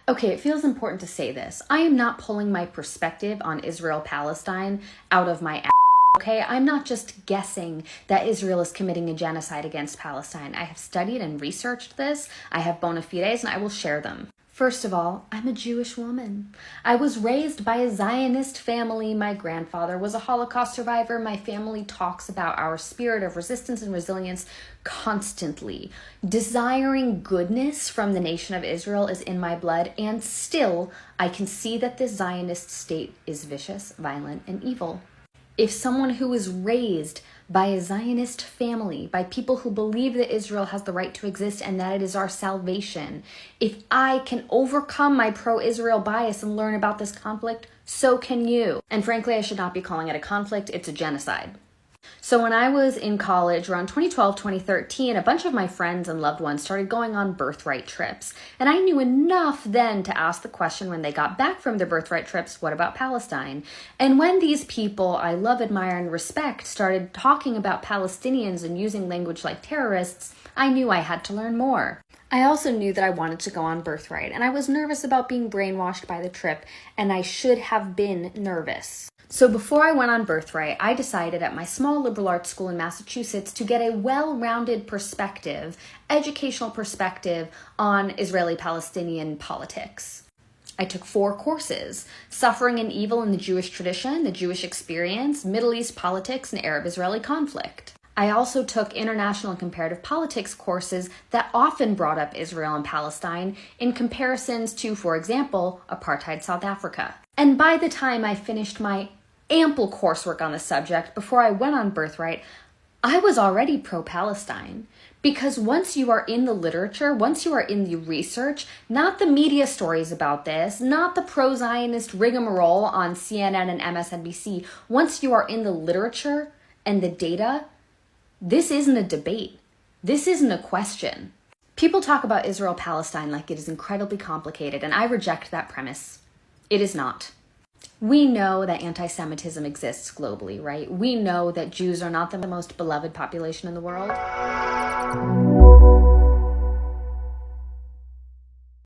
Okay, it feels important to say this. I am not pulling my perspective on Israel-Palestine out of my ass, okay? I'm not just guessing that Israel is committing a genocide against Palestine. I have studied and researched this. I have bona fides, and I will share them. First of all, I'm a Jewish woman. I was raised by a Zionist family. My grandfather was a Holocaust survivor. My family talks about our spirit of resistance and resilience constantly. Desiring goodness from the nation of Israel is in my blood, and still, I can see that this Zionist state is vicious, violent, and evil. If someone who was raised by a Zionist family, by people who believe that Israel has the right to exist and that it is our salvation, if I can overcome my pro-Israel bias and learn about this conflict, so can you. And frankly, I should not be calling it a conflict, it's a genocide. So when I was in college, around 2012, 2013, a bunch of my friends and loved ones started going on birthright trips. And I knew enough then to ask the question when they got back from their birthright trips, what about Palestine? And when these people I love, admire, and respect started talking about Palestinians and using language like terrorists, I knew I had to learn more. I also knew that I wanted to go on birthright, and I was nervous about being brainwashed by the trip, and I should have been nervous. So before I went on birthright, I decided at my small liberal arts school in Massachusetts to get a well-rounded perspective, educational perspective on Israeli-Palestinian politics. I took 4 courses: Suffering and Evil in the Jewish Tradition, the Jewish Experience, Middle East Politics, and Arab-Israeli Conflict. I also took international and comparative politics courses that often brought up Israel and Palestine in comparisons to, for example, apartheid South Africa. And by the time I finished my ample coursework on the subject before I went on birthright, I was already pro-Palestine. Because once you are in the literature, once you are in the research, not the media stories about this, not the pro-Zionist rigmarole on CNN and MSNBC, once you are in the literature and the data, this isn't a debate. This isn't a question. People talk about Israel-Palestine like it is incredibly complicated, and I reject that premise. It is not. We know that anti-Semitism exists globally, right? We know that Jews are not the most beloved population in the world.